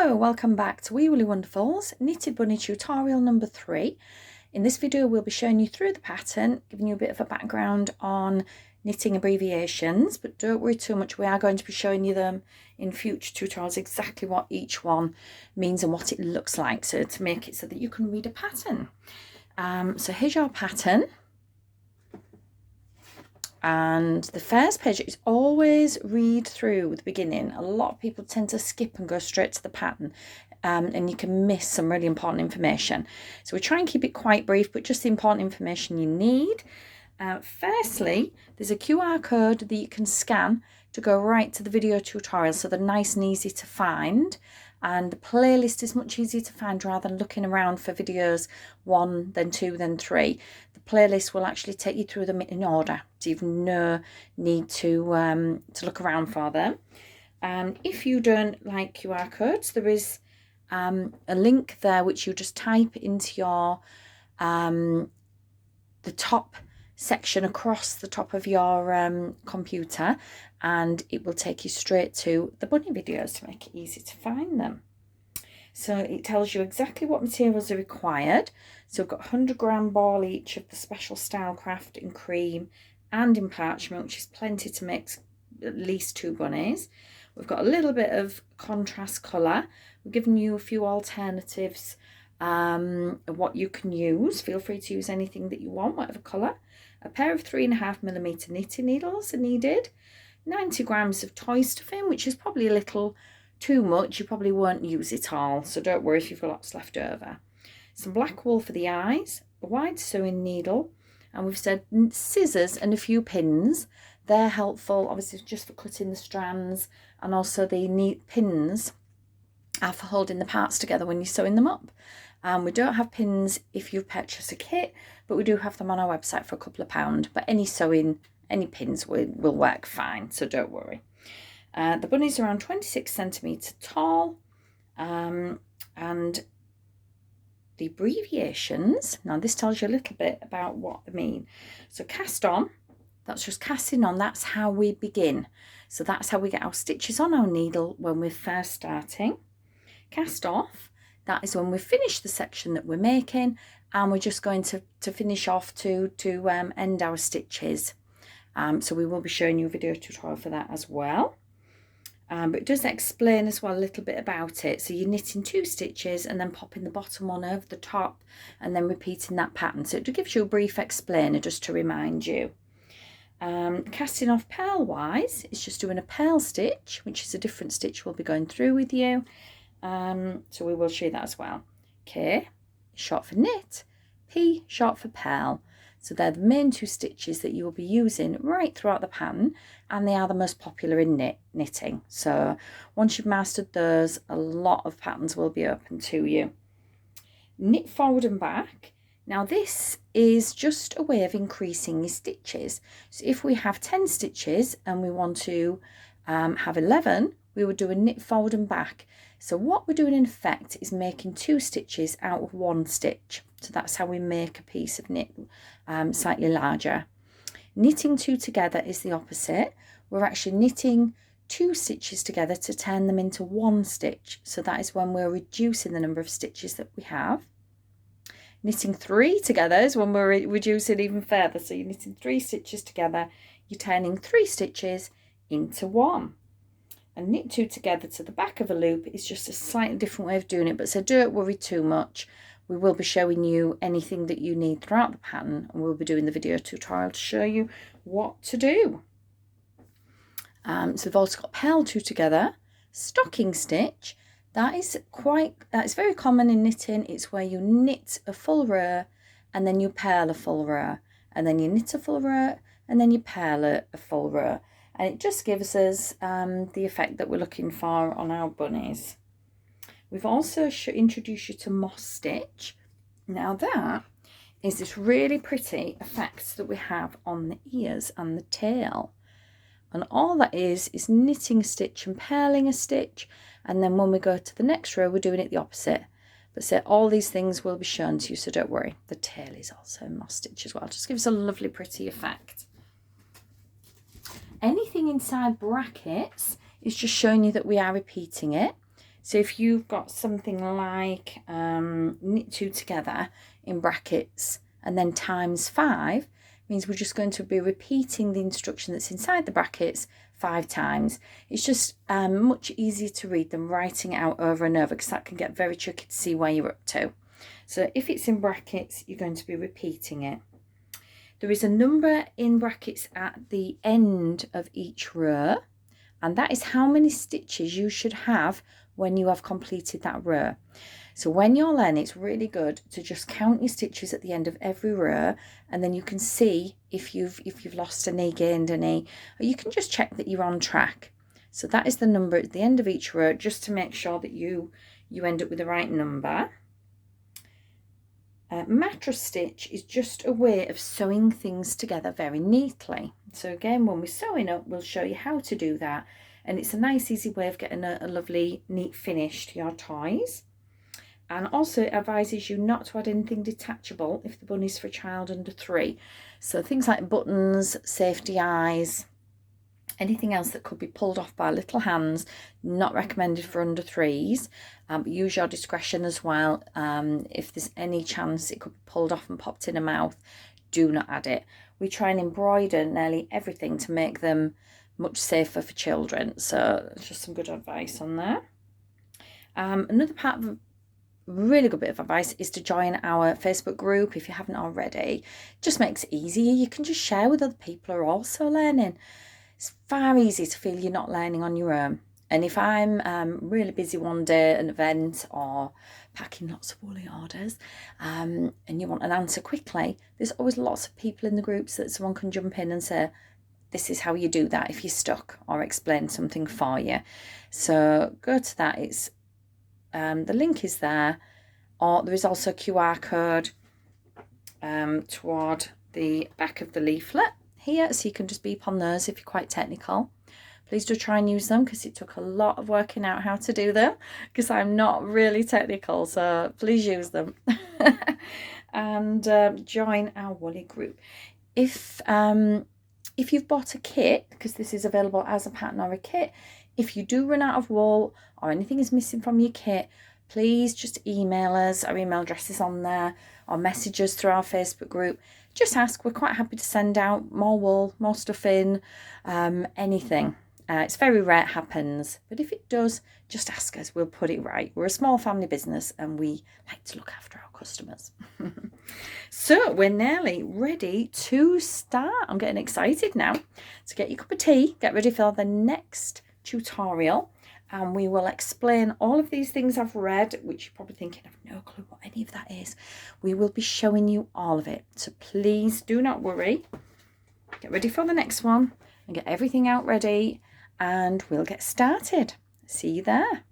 Hello, welcome back to Wee Willy Wonderfuls Knitted Bunny tutorial number 3. In this video we'll be showing you through the pattern, giving you a bit of a background on knitting abbreviations, but don't worry too much, we are going to be showing you them in future tutorials, exactly what each one means and what it looks like, so to make it so that you can read a pattern. So here's your pattern. And the first page is always read through the beginning. A lot of people tend to skip and go straight to the pattern, and you can miss some really important information. So we try and keep it quite brief, but just the important information you need. Firstly, there's a QR code that you can scan to go right to the video tutorial, so they're nice and easy to find. And the playlist is much easier to find rather than looking around for videos 1, then 2, then 3. The playlist will actually take you through them in order, so you've no need to look around for them. If you don't like QR codes, there is a link there which you just type into your the top section across the top of your computer, and it will take you straight to the bunny videos to make it easy to find them. So it tells you exactly what materials are required. So we've got 100-gram ball each of the special style craft in cream and in parchment, which is plenty to make at least 2 bunnies. We've got a little bit of contrast colour. We're giving you a few alternatives of what you can use. Feel free to use anything that you want, whatever colour. A pair of 3.5mm knitting needles are needed. 90 grams of toy stuffing, which is probably a little too much. You probably won't use it all, so don't worry if you've got lots left over. Some black wool for the eyes, a wide sewing needle, and we've said scissors and a few pins. They're helpful, obviously, just for cutting the strands, and also the neat pins are for holding the parts together when you're sewing them up. We don't have pins if you've purchased a kit, but we do have them on our website for a couple of £2. But any pins will work fine, so don't worry. The bunnies are around 26 centimetres tall, and the abbreviations, now this tells you a little bit about what they mean. So cast on, that's just casting on, that's how we begin. So that's how we get our stitches on our needle when we're first starting. Cast off, that is when we've finished the section that we're making, and we're just going to finish off to end our stitches. So we will be showing you a video tutorial for that as well. But it does explain as well a little bit about it. So you're knitting 2 stitches and then popping the bottom one over the top and then repeating that pattern. So it gives you a brief explainer just to remind you. Casting off purl wise, it's just doing a purl stitch, which is a different stitch we'll be going through with you. So we will show you that as well. K, short for knit, P, short for purl. So they're the main 2 stitches that you will be using right throughout the pattern, and they are the most popular in knitting. So once you've mastered those, a lot of patterns will be open to you. Knit forward and back. Now this is just a way of increasing your stitches. So if we have 10 stitches and we want to have 11, we would do a knit forward and back. So what we're doing in effect is making 2 stitches out of 1 stitch. So that's how we make a piece of knit slightly larger. Knitting 2 together is the opposite. We're actually knitting 2 stitches together to turn them into 1 stitch. So that is when we're reducing the number of stitches that we have. Knitting 3 together is when we're reducing even further. So you're knitting 3 stitches together, you're turning 3 stitches into 1. And knit 2 together to the back of a loop is just a slightly different way of doing it, but so don't worry too much. We will be showing you anything that you need throughout the pattern, and we'll be doing the video tutorial to show you what to do. So we've also got purl 2 together, stocking stitch. That's very common in knitting. It's where you knit a full row and then you purl a full row, and then you knit a full row and then you purl a full row. And it just gives us the effect that we're looking for on our bunnies. We've also introduced you to moss stitch. Now that is this really pretty effect that we have on the ears and the tail. And all that is knitting a stitch and purling a stitch. And then when we go to the next row, we're doing it the opposite. But so all these things will be shown to you, so don't worry. The tail is also moss stitch as well. Just gives a lovely pretty effect. Anything inside brackets is just showing you that we are repeating it. So if you've got something like knit 2 together in brackets and then times 5, means we're just going to be repeating the instruction that's inside the brackets 5 times. It's just much easier to read than writing it out over and over, because that can get very tricky to see where you're up to. So if it's in brackets, you're going to be repeating it. There is a number in brackets at the end of each row, and that is how many stitches you should have when you have completed that row. So when you're learning, it's really good to just count your stitches at the end of every row, and then you can see if you've lost any, gained any, or you can just check that you're on track. So that is the number at the end of each row, just to make sure that you end up with the right number. Mattress stitch is just a way of sewing things together very neatly. So again, when we're sewing up, we'll show you how to do that, and it's a nice easy way of getting a lovely neat finish to your toys. And also it advises you not to add anything detachable if the bunny's for a child under 3. So things like buttons, safety eyes, anything else that could be pulled off by little hands, not recommended for under 3s. But use your discretion as well. If there's any chance it could be pulled off and popped in a mouth, do not add it. We try and embroider nearly everything to make them much safer for children. So just some good advice on there. Another part of really good bit of advice is to join our Facebook group if you haven't already. It just makes it easier. You can just share with other people who are also learning. It's far easier to feel you're not learning on your own. And if I'm really busy one day, an event, or packing lots of woolly orders, and you want an answer quickly, there's always lots of people in the groups that someone can jump in and say, this is how you do that if you're stuck, or explain something for you. So go to that. It's the link is there, or there is also a QR code toward the back of the leaflet here, so you can just beep on those if you're quite technical. Please do try and use them, because it took a lot of working out how to do them, because I'm not really technical, so please use them. And join our woolly group. If you've bought a kit, because this is available as a pattern or a kit, if you do run out of wool or anything is missing from your kit, please just email us. Our email address is on there, or message us through our Facebook group. Just ask. We're quite happy to send out more wool, more stuff in, anything. It's very rare it happens, but if it does, just ask us. We'll put it right. We're a small family business and we like to look after our customers. So we're nearly ready to start. I'm getting excited now. So get your cup of tea, get ready for the next tutorial, and we will explain all of these things I've read, which you're probably thinking, I've no clue what any of that is. We will be showing you all of it. So please do not worry. Get ready for the next one and get everything out ready, and we'll get started. See you there.